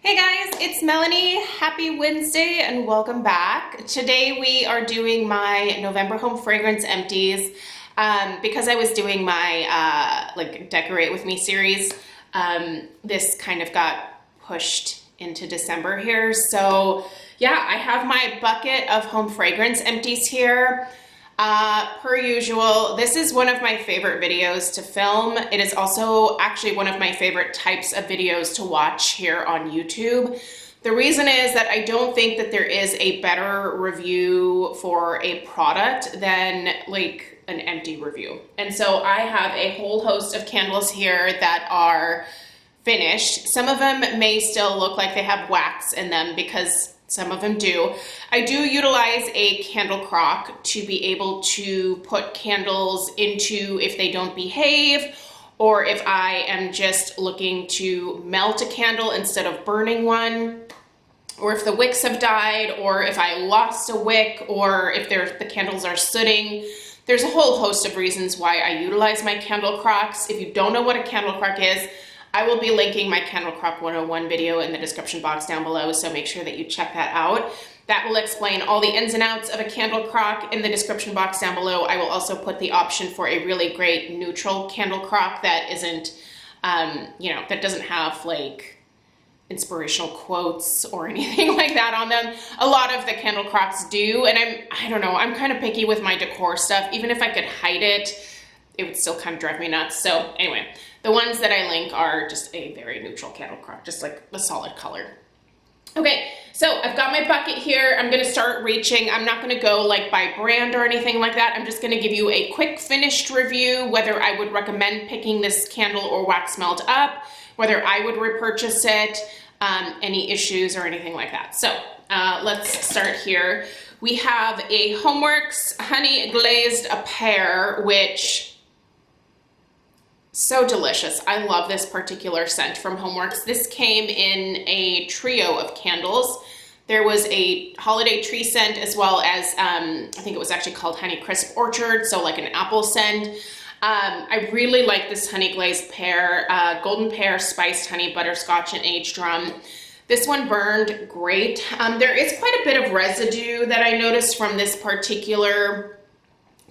Hey guys, it's Melanie. Happy Wednesday and welcome back. Today we are doing my November home fragrance empties. Because I was doing my Decorate With Me series, this kind of got pushed into December here. So yeah, I have my bucket of home fragrance empties here. Per usual, this is one of my favorite videos to film. It is also actually one of my favorite types of videos to watch here on YouTube. The reason is that I don't think that there is a better review for a product than like an empty review. And so I have a whole host of candles here that are finished. Some of them may still look like they have wax in them because some of them do. I do utilize a candle crock to be able to put candles into if they don't behave, or if I am just looking to melt a candle instead of burning one, or if the wicks have died, or if I lost a wick, or if the candles are sooting. There's a whole host of reasons why I utilize my candle crocks. If you don't know what a candle crock is, I will be linking my Candle Crock 101 video in the description box down below, so make sure that you check that out. That will explain all the ins and outs of a candle crock in the description box down below. I will also put the option for a really great neutral candle crock that isn't, that doesn't have like inspirational quotes or anything like that on them. A lot of the candle crocks do, and I'm kind of picky with my decor stuff. Even if I could hide it, it would still kind of drive me nuts. So anyway, the ones that I link are just a very neutral candle crock, just like a solid color. Okay, so I've got my bucket here. I'm gonna start reaching. I'm not gonna go like by brand or anything like that. I'm just gonna give you a quick finished review, whether I would recommend picking this candle or wax melt up, whether I would repurchase it, any issues or anything like that. So let's start here. We have a Homeworx Honey Glazed Pear, which so delicious. I love this particular scent from Homeworx. This came in a trio of candles. There was a holiday tree scent as well as, I think it was actually called Honey Crisp Orchard, so like an apple scent. I really like this honey glazed pear, golden pear, spiced honey, butterscotch, and aged rum. This one burned great. There is quite a bit of residue that I noticed from this particular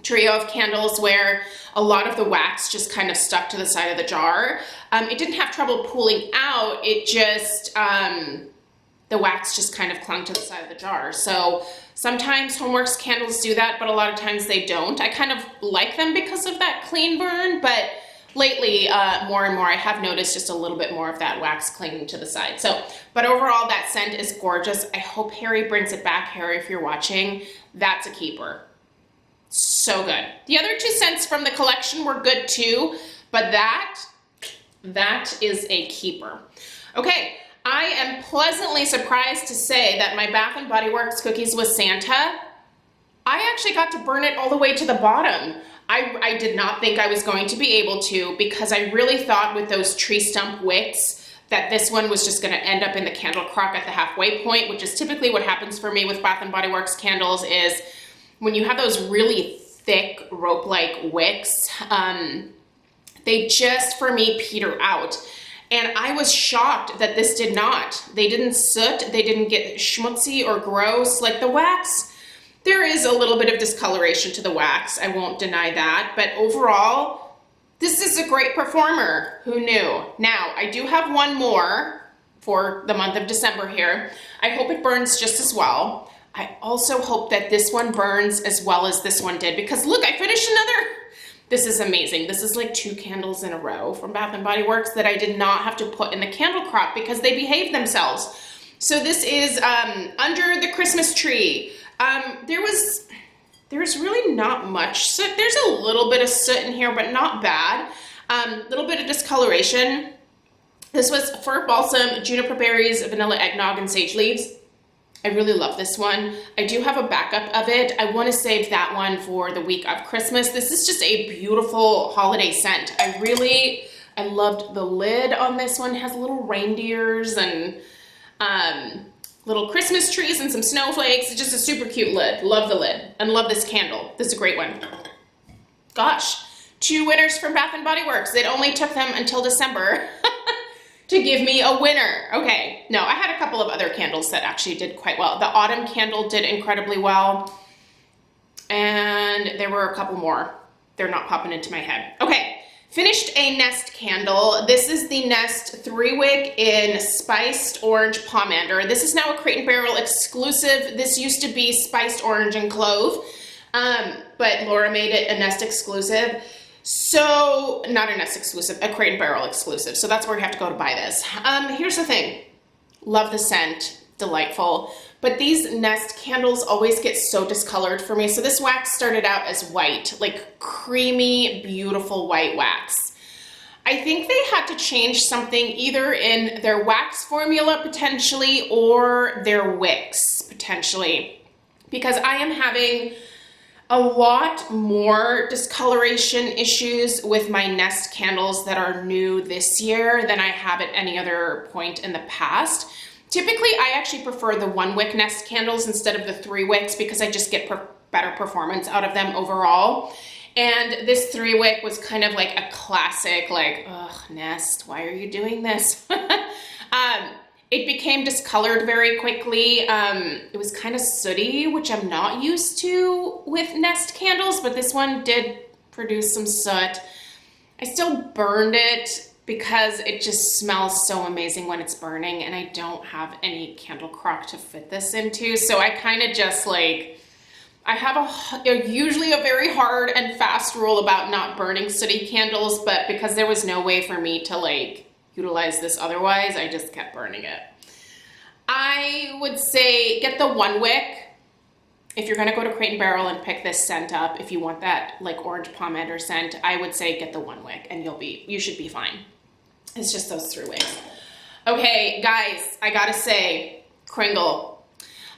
trio of candles where a lot of the wax just kind of stuck to the side of the jar. It didn't have trouble pooling out, it just, the wax just kind of clung to the side of the jar. So sometimes Homeworx candles do that, but a lot of times they don't. I kind of like them because of that clean burn, but lately, more and more, I have noticed just a little bit more of that wax clinging to the side. So, but overall, that scent is gorgeous. I hope Harry brings it back. Harry, if you're watching, that's a keeper. So good. The other two scents from the collection were good too, but that is a keeper. Okay, I am pleasantly surprised to say that my Bath & Body Works Cookies with Santa, I actually got to burn it all the way to the bottom. I did not think I was going to be able to, because I really thought with those tree stump wicks that this one was just gonna end up in the candle crock at the halfway point, which is typically what happens for me with Bath & Body Works candles. Is when you have those really thick rope-like wicks, they just, for me, peter out. And I was shocked that this did not. They didn't soot, they didn't get schmutzy or gross. Like the wax, there is a little bit of discoloration to the wax, I won't deny that, but overall, this is a great performer. Who knew? Now, I do have one more for the month of December here. I hope it burns just as well. I also hope that this one burns as well as this one did, because look, I finished another. This is amazing. This is like 2 candles in a row from Bath & Body Works that I did not have to put in the candle crock because they behaved themselves. So this is Under the Christmas Tree. There's really not much soot. There's a little bit of soot in here, but not bad. Little bit of discoloration. This was Fir Balsam, Juniper Berries, Vanilla Eggnog, and Sage Leaves. I really love this one. I do have a backup of it. I want to save that one for the week of Christmas. This is just a beautiful holiday scent. I loved the lid on this one. It has little reindeers and little Christmas trees and some snowflakes. It's just a super cute lid. Love the lid and love this candle. This is a great one. Gosh, 2 winners from Bath & Body Works. It only took them until December to give me a winner. Okay, no, I had a couple of other candles that actually did quite well. The autumn candle did incredibly well. And there were a couple more. They're not popping into my head. Okay, finished a Nest candle. This is the Nest 3-wick in Spiced Orange Pomander. This is now a Crate & Barrel exclusive. This used to be Spiced Orange and Clove, but Laura made it a Nest exclusive. So, not a Nest exclusive, a Crate & Barrel exclusive. So that's where you have to go to buy this. Here's the thing. Love the scent. Delightful. But these Nest candles always get so discolored for me. So this wax started out as white, like creamy, beautiful white wax. I think they had to change something either in their wax formula potentially or their wicks potentially, because I am having a lot more discoloration issues with my Nest candles that are new this year than I have at any other point in the past. Typically, I actually prefer the 1-wick Nest candles instead of the 3 wicks because I just get better performance out of them overall. And this 3-wick was kind of like a classic, like, ugh, Nest, why are you doing this? It became discolored very quickly. It was kind of sooty, which I'm not used to with Nest candles, but this one did produce some soot. I still burned it because it just smells so amazing when it's burning, and I don't have any candle crock to fit this into. So I kind of just like, I have usually a very hard and fast rule about not burning sooty candles, but because there was no way for me to like utilize this otherwise, I just kept burning it. I would say get the 1-wick. If you're gonna go to Crate & Barrel and pick this scent up, if you want that like orange pomander scent, I would say get the 1-wick and you should be fine. It's just those 3 wicks. Okay, guys, I gotta say, Kringle.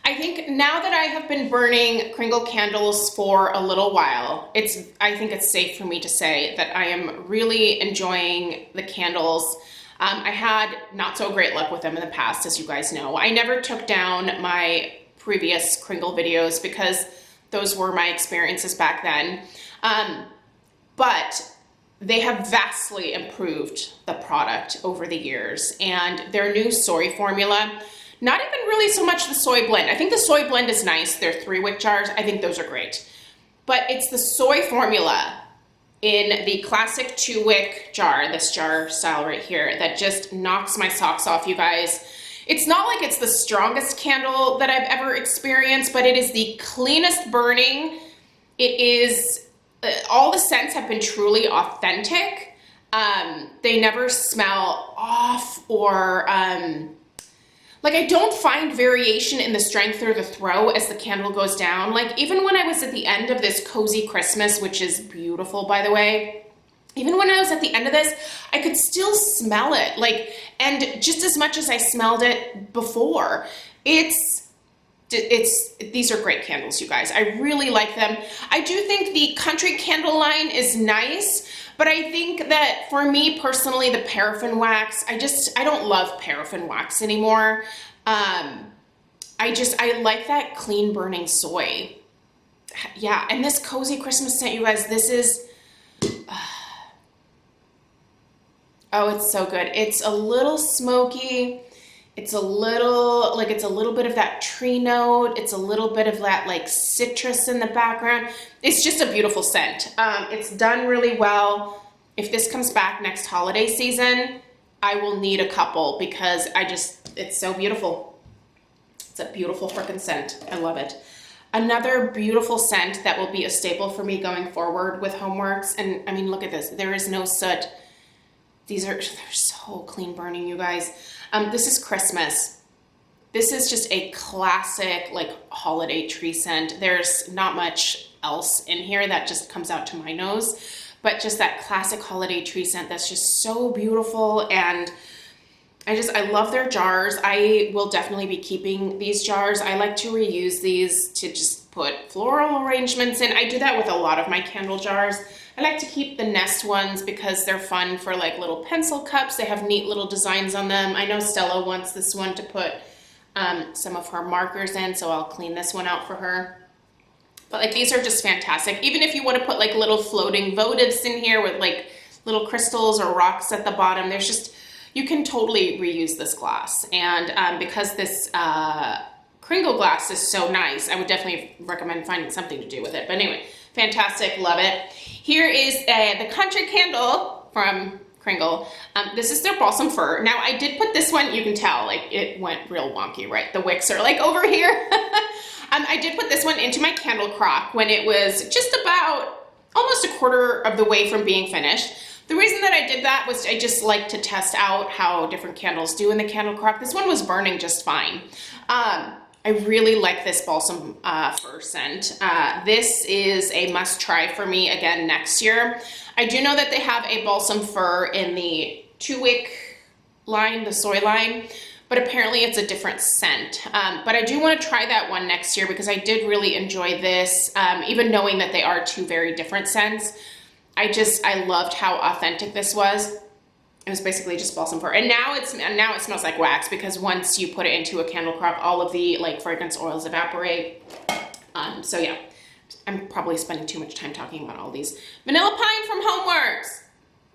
I think now that I have been burning Kringle candles for a little while, I think it's safe for me to say that I am really enjoying the candles. I had not so great luck with them in the past, as you guys know. I never took down my previous Kringle videos because those were my experiences back then. But they have vastly improved the product over the years, and their new soy formula, not even really so much the soy blend. I think the soy blend is nice. They're 3-wick jars. I think those are great. But it's the soy formula in the classic 2-wick jar, this jar style right here, that just knocks my socks off, you guys. It's not like it's the strongest candle that I've ever experienced, but it is the cleanest burning. It is, all the scents have been truly authentic. They never smell off or, like I don't find variation in the strength or the throw as the candle goes down. Like even when I was at the end of this Cozy Christmas, which is beautiful by the way, even when I was at the end of this, I could still smell it, like, and just as much as I smelled it before. These are great candles, you guys. I really like them. I do think the Country Candle line is nice, but I think that for me personally, the paraffin wax, I don't love paraffin wax anymore. I like that clean burning soy. Yeah, and this Cozy Christmas scent, you guys, this is, oh, it's so good. It's a little smoky. It's a little bit of that tree note. It's a little bit of that like citrus in the background. It's just a beautiful scent. It's done really well. If this comes back next holiday season, I will need a couple because it's so beautiful. It's a beautiful freaking scent. I love it. Another beautiful scent that will be a staple for me going forward with Homeworx. And I mean, look at this. There is no soot. They're so clean burning, you guys. This is Christmas. This is just a classic like holiday tree scent. There's not much else in here that just comes out to my nose, but just that classic holiday tree scent that's just so beautiful. And I love their jars. I will definitely be keeping these jars. I like to reuse these to just put floral arrangements in. I do that with a lot of my candle jars. I like to keep the Nest ones because they're fun for like little pencil cups. They have neat little designs on them. I know Stella wants this one to put some of her markers in, so I'll clean this one out for her. But like these are just fantastic. Even if you want to put like little floating votives in here with like little crystals or rocks at the bottom, there's just, you can totally reuse this glass. And because this Kringle glass is so nice, I would definitely recommend finding something to do with it. But anyway, fantastic, love it. Here is the country candle from Kringle. This is their balsam fir. Now I did put this one, you can tell, like it went real wonky, right? The wicks are like over here. I did put this one into my candle crock when it was just about almost a quarter of the way from being finished. The reason that I did that was I just like to test out how different candles do in the candle crock. This one was burning just fine. I really like this balsam fir scent. This is a must try for me again next year. I do know that they have a balsam fir in the 2-wick line, the soy line, but apparently it's a different scent. But I do want to try that one next year because I did really enjoy this, even knowing that they are 2 very different scents. I loved how authentic this was. It was basically just balsam fir. And now it smells like wax because once you put it into a candle crock, all of the like fragrance oils evaporate. So yeah, I'm probably spending too much time talking about all these. Vanilla Pine from Homeworx.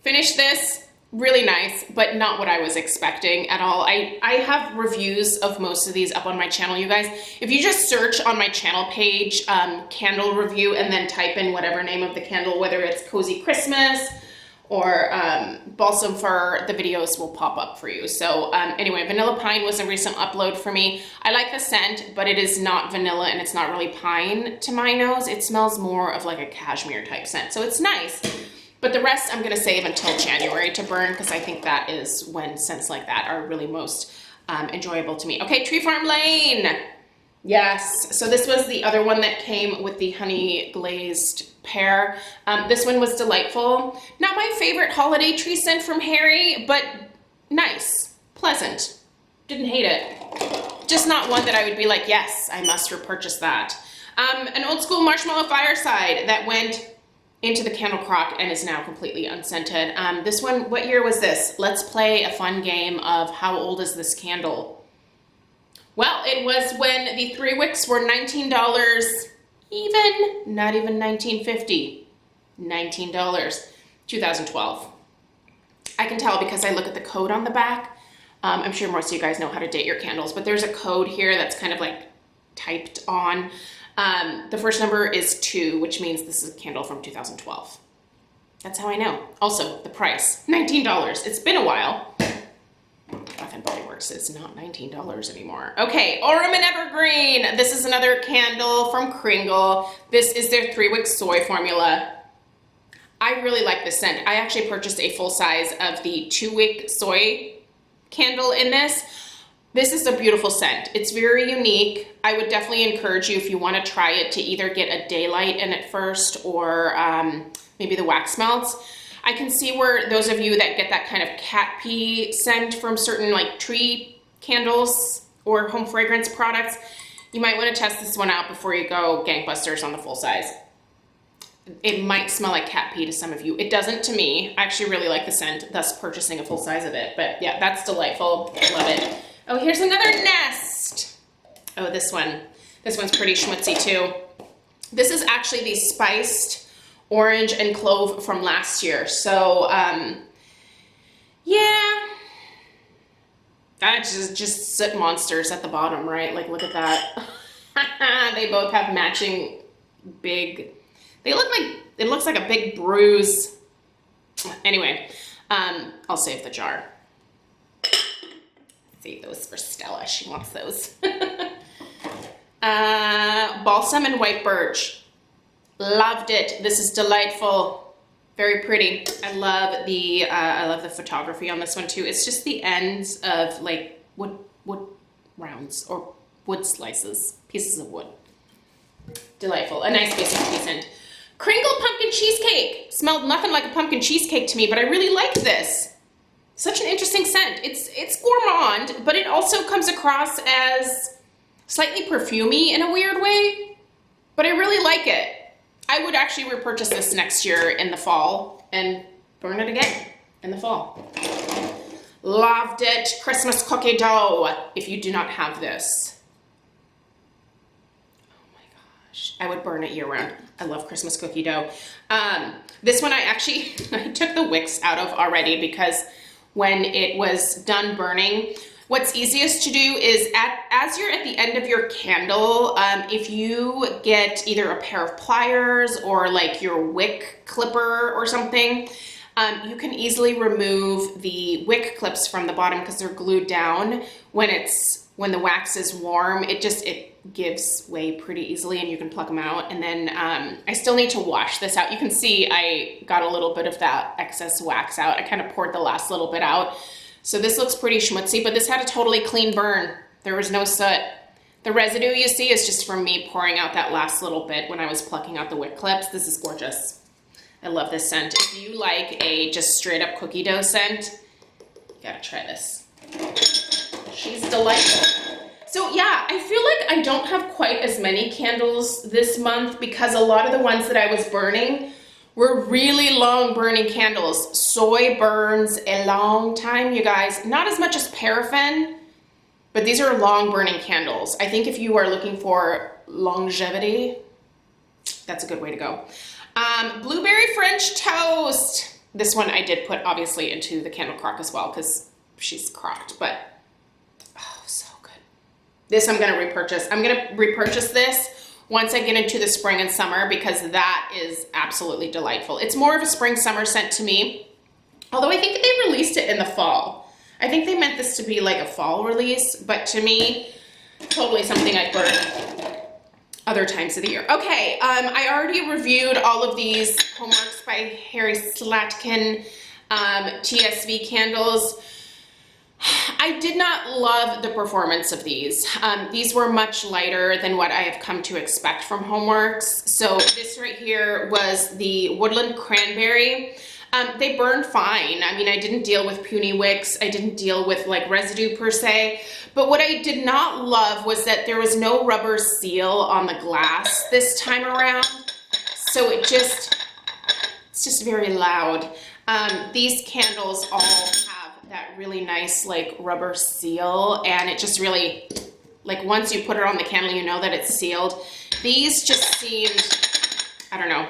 Finished this, really nice, but not what I was expecting at all. I have reviews of most of these up on my channel, you guys. If you just search on my channel page, candle review, and then type in whatever name of the candle, whether it's Cozy Christmas or balsam fir, the videos will pop up for you. So anyway, Vanilla Pine was a recent upload for me. I like the scent, but it is not vanilla and it's not really pine to my nose. It smells more of like a cashmere type scent. So it's nice, but the rest I'm gonna save until January to burn because I think that is when scents like that are really most enjoyable to me. Okay, Tree Farm Lane. Yes, so this was the other one that came with the honey glazed pear. This one was delightful. Not my favorite holiday tree scent from Harry, but nice, pleasant. Didn't hate it. Just not one that I would be like, yes, I must repurchase that. An old school Marshmallow Fireside that went into the candle crock and is now completely unscented. This one, what year was this? Let's play a fun game of how old is this candle? Well, it was when the 3 wicks were $19 even, not even $19.50, $19, 2012. I can tell because I look at the code on the back. I'm sure most of you guys know how to date your candles, but there's a code here that's kind of like typed on. The first number is 2, which means this is a candle from 2012. That's how I know. Also, the price, $19. It's been a while. Bath and Body Works is not $19 anymore. Okay, Auram and Evergreen. This is another candle from Kringle. This is their 3-wick soy formula. I really like this scent. I actually purchased a full size of the 2-wick soy candle in this. This is a beautiful scent. It's very unique. I would definitely encourage you if you want to try it to either get a daylight in it first or maybe the wax melts. I can see where those of you that get that kind of cat pee scent from certain like tree candles or home fragrance products, you might want to test this one out before you go gangbusters on the full size. It might smell like cat pee to some of you. It doesn't to me. I actually really like the scent, thus purchasing a full size of it. But yeah, that's delightful. Love it. Oh, here's another nest. Oh, this one. This one's pretty schmutzy too. This is actually the spiced orange and clove from last year. So, yeah. That's just soot monsters at the bottom, right? Like, look at that. They both have matching big, they look like, it looks like a big bruise. Anyway, I'll save the jar. Save those for Stella. She wants those. Balsam and white birch. Loved it. This is delightful. Very pretty. I love the photography on this one too. It's just the ends of like wood rounds or wood slices, pieces of wood. Delightful. A nice basic scent. Kringle pumpkin cheesecake. Smelled nothing like a pumpkin cheesecake to me, but I really liked this. Such an interesting scent. It's gourmand, but it also comes across as slightly perfumey in a weird way, but I really like it. I would actually repurchase this next year in the fall and burn it again in the fall. Loved it. Christmas cookie dough. If you do not have this, oh my gosh, I would burn it year round. I love Christmas cookie dough. This one I took the wicks out of already because when it was done burning. What's easiest to do is as you're at the end of your candle, if you get either a pair of pliers or like your wick clipper or something, you can easily remove the wick clips from the bottom because they're glued down. When the wax is warm, it gives way pretty easily and you can pluck them out. And then I still need to wash this out. You can see I got a little bit of that excess wax out. I kind of poured the last little bit out. So this looks pretty schmutzy, but this had a totally clean burn. There was no soot. The residue you see is just from me pouring out that last little bit when I was plucking out the wick clips. This is gorgeous. I love this scent. If you like a just straight up cookie dough scent, you gotta try this. She's delightful. So yeah, I feel like I don't have quite as many candles this month because a lot of the ones that I was burning were really long burning candles. Soy burns a long time, you guys. Not as much as paraffin, but these are long burning candles. I think if you are looking for longevity, that's a good way to go. Blueberry French toast. This one I did put obviously into the candle crock as well because she's crocked, but oh, so good. This I'm gonna repurchase. I'm gonna repurchase this once I get into the spring and summer because that is absolutely delightful. It's more of a spring summer scent to me, although I think they released it in the fall. I think they meant this to be like a fall release, but to me, totally something I'd burn other times of the year. Okay, I already reviewed all of these Homeworx by Harry Slatkin TSV candles. I did not love the performance of these. These were much lighter than what I have come to expect from Homeworx. So this right here was the Woodland Cranberry. They burned fine. I mean, I didn't deal with puny wicks. I didn't deal with like residue per se. But what I did not love was that there was no rubber seal on the glass this time around. So it's just very loud. These candles all have that really nice like rubber seal, and it just really, like once you put it on the candle, you know that it's sealed. These just seemed, I don't know,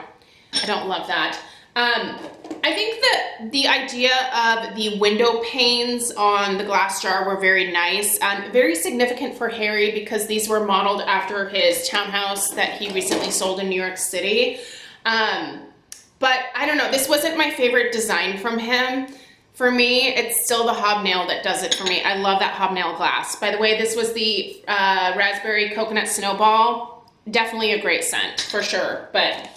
I don't love that. I think that the idea of the window panes on the glass jar were very nice, very significant for Harry because these were modeled after his townhouse that he recently sold in New York City. But I don't know, this wasn't my favorite design from him. For me, it's still the hobnail that does it for me. I love that hobnail glass. By the way, this was the Raspberry Coconut Snowball. Definitely a great scent, for sure. But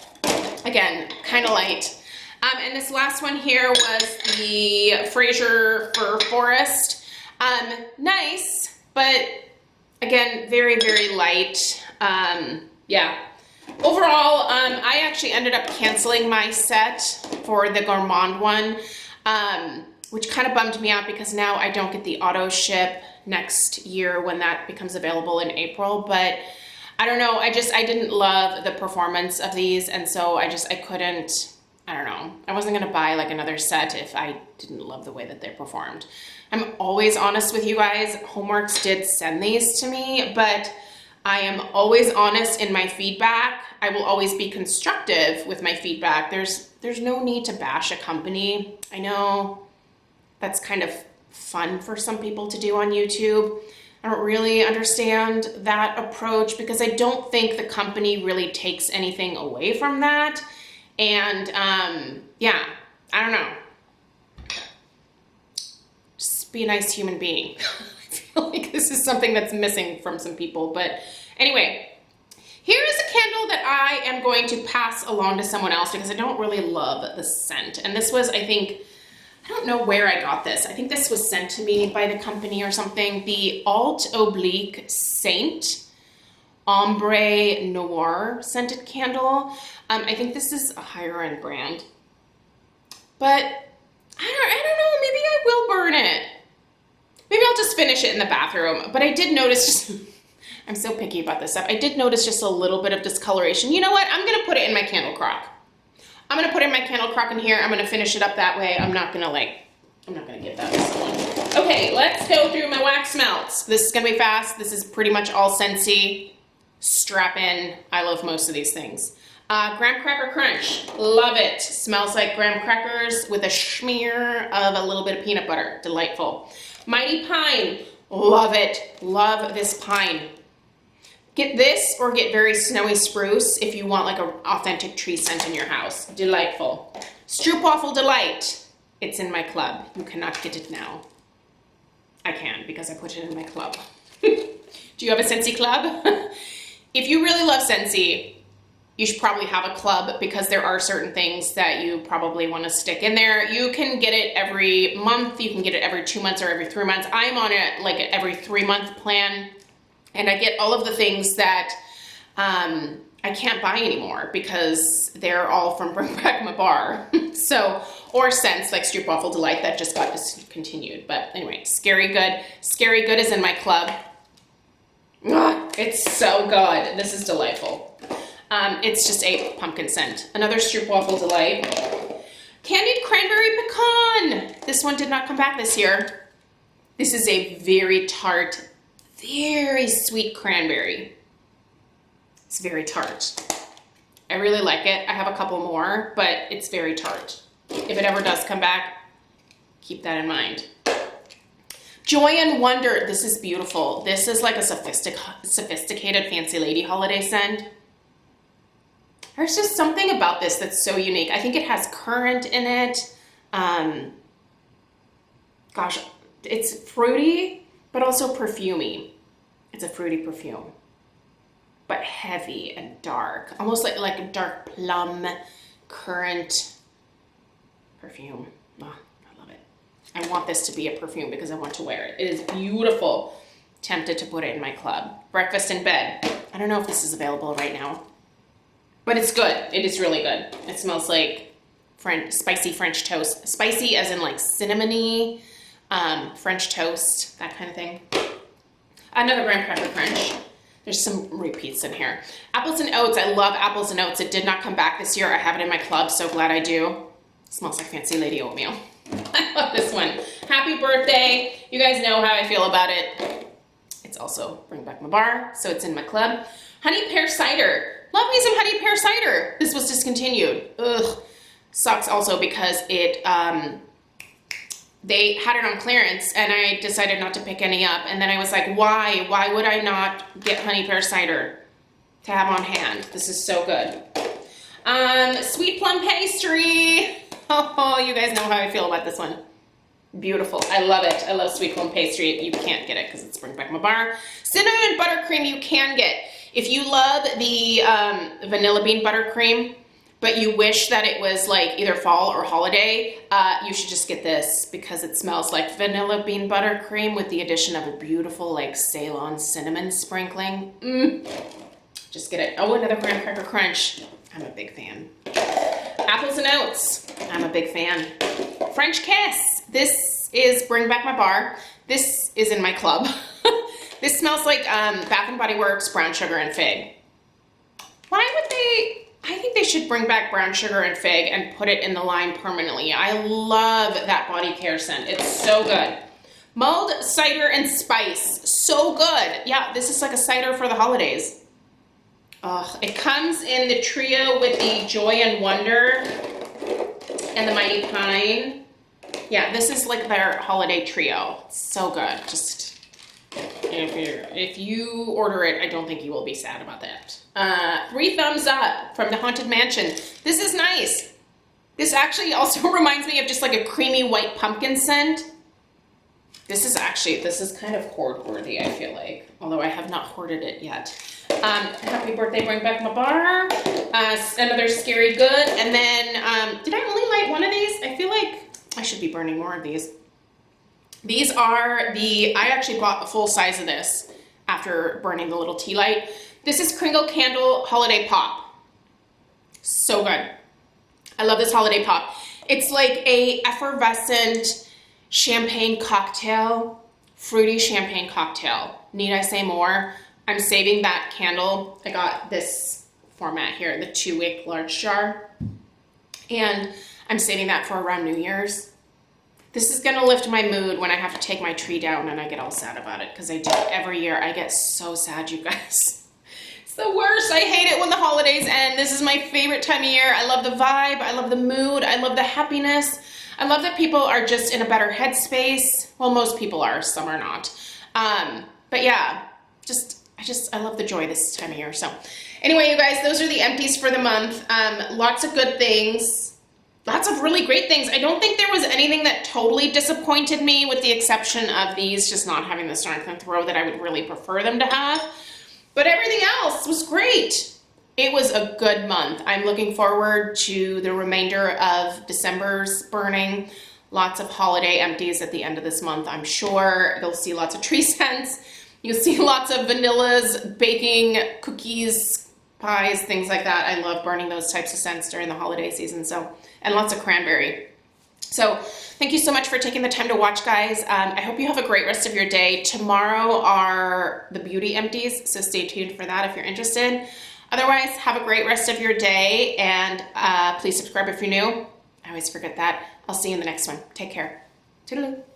again, kind of light. And this last one here was the Fraser Fir Forest. Nice, but again, very, very light. Yeah. Overall, I actually ended up canceling my set for the Gourmand one, which kind of bummed me out because now I don't get the auto ship next year when that becomes available in April. But I don't know, I didn't love the performance of these, and so I couldn't, I don't know, I wasn't gonna buy like another set if I didn't love the way that they performed. I'm always honest with you guys. Homeworx did send these to me, but I am always honest in my feedback. I will always be constructive with my feedback. There's no need to bash a company. I know that's kind of fun for some people to do on YouTube. I don't really understand that approach because I don't think the company really takes anything away from that. And yeah, I don't know. Just be a nice human being. I feel like this is something that's missing from some people. But anyway, here is a candle that I am going to pass along to someone else because I don't really love the scent. And this was, I think, I don't know where I got this. I think this was sent to me by the company or something. The Alt Oblique Saint Ombre Noir scented candle. I think this is a higher end brand. But I don't know, maybe I will burn it. Maybe I'll just finish it in the bathroom. But I did notice, I'm so picky about this stuff. I did notice just a little bit of discoloration. You know what? I'm gonna put it in my candle crock. I'm gonna put it in my candle crock in here. I'm gonna finish it up that way. I'm not gonna give that to someone. Okay, let's go through my wax melts. This is gonna be fast. This is pretty much all Scentsy. Strap in. I love most of these things. Graham cracker crunch, love it. Smells like graham crackers with a smear of a little bit of peanut butter, delightful. Mighty pine, love it, love this pine. Get this or get very snowy spruce if you want like an authentic tree scent in your house, delightful. Stroopwafel delight, it's in my club. You cannot get it now. I can because I put it in my club. Do you have a Scentsy club? If you really love Scentsy, you should probably have a club because there are certain things that you probably want to stick in there. You can get it every month, you can get it every 2 months or every 3 months. I'm on a like every 3-month plan, and I get all of the things that I can't buy anymore because they're all from Bring Back My Bar. So, or scents like Stroopwafel Delight that just got discontinued. But anyway, Scary Good. Scary Good is in my club. Ugh, it's so good. This is delightful. It's just a pumpkin scent. Another Stroopwafel Delight. Candied Cranberry Pecan. This one did not come back this year. This is a very tart, very sweet cranberry. It's very tart. I really like it. I have a couple more, but it's very tart. If it ever does come back, keep that in mind. Joy and Wonder. This is beautiful. This is like a sophisticated fancy lady holiday scent. There's just something about this that's so unique. I think it has currant in it. Gosh, it's fruity, but also perfumey. It's a fruity perfume, but heavy and dark, almost like a dark plum currant perfume. Oh, I love it. I want this to be a perfume because I want to wear it. It is beautiful. Tempted to put it in my club. Breakfast in Bed. I don't know if this is available right now, but it's good. It is really good. It smells like spicy French toast. Spicy as in like cinnamony, French toast, that kind of thing. Another graham cracker crunch. There's some repeats in here. Apples and Oats. I love apples and oats. It did not come back this year. I have it in my club, so glad I do. It smells like fancy lady oatmeal. I love this one. Happy birthday. You guys know how I feel about it. It's also Bring Back My Bar, so it's in my club. Honey Pear Cider. Love me some Honey Pear Cider. This was discontinued. Ugh. Sucks also because it, they had it on clearance and I decided not to pick any up. And then I was like, why? Why would I not get Honey Pear Cider to have on hand? This is so good. Sweet Plum Pastry. Oh, you guys know how I feel about this one. Beautiful. I love it. I love Sweet Plum Pastry. You can't get it because it's Bring Back My Bar. Cinnamon Buttercream you can get. If you love the vanilla bean buttercream, but you wish that it was like either fall or holiday, you should just get this because it smells like vanilla bean buttercream with the addition of a beautiful like Ceylon cinnamon sprinkling. Just get it. Oh, another graham cracker crunch. I'm a big fan. Apples and Oats. I'm a big fan. French Kiss. This is Bring Back My Bar. This is in my club. This smells like Bath & Body Works Brown Sugar and Fig. Why would they? I think they should bring back Brown Sugar and Fig and put it in the line permanently. I love that body care scent. It's so good. Mulled Cider and Spice. So good. Yeah, this is like a cider for the holidays. It comes in the trio with the Joy and Wonder and the Mighty Pine. Yeah, this is like their holiday trio. It's so good. Just if you order it, I don't think you will be sad about that. 3 thumbs up from the Haunted Mansion. This is nice. This actually also reminds me of just like a creamy white pumpkin scent. This is kind of hoard worthy, I feel like, although I have not hoarded it yet. Happy birthday, Bring Back My Bar. Another Scary Good. And then, did I only light one of these? I feel like I should be burning more of these. These are I actually bought a full size of this after burning the little tea light. This is Kringle Candle Holiday Pop. So good. I love this holiday pop. It's like a effervescent champagne cocktail, fruity champagne cocktail. Need I say more? I'm saving that candle. I got this format here, the 2-wick large jar. And I'm saving that for around New Year's. This is gonna lift my mood when I have to take my tree down and I get all sad about it, because I do every year. I get so sad, you guys. the worst. I hate it when the holidays end. This is my favorite time of year. I love the vibe. I love the mood. I love the happiness. I love that people are just in a better headspace. Well, most people are. Some are not. But yeah, I love the joy this time of year. So anyway, you guys, those are the empties for the month. Lots of good things. Lots of really great things. I don't think there was anything that totally disappointed me, with the exception of these just not having the strength and throw that I would really prefer them to have. But everything else was great. It was a good month. I'm looking forward to the remainder of December's burning. Lots of holiday empties at the end of this month, I'm sure. You'll see lots of tree scents. You'll see lots of vanillas, baking, cookies, pies, things like that. I love burning those types of scents during the holiday season. And lots of cranberry. So thank you so much for taking the time to watch, guys. I hope you have a great rest of your day. Tomorrow are the beauty empties, so stay tuned for that if you're interested. Otherwise, have a great rest of your day, and please subscribe if you're new. I always forget that. I'll see you in the next one. Take care. Toodaloo.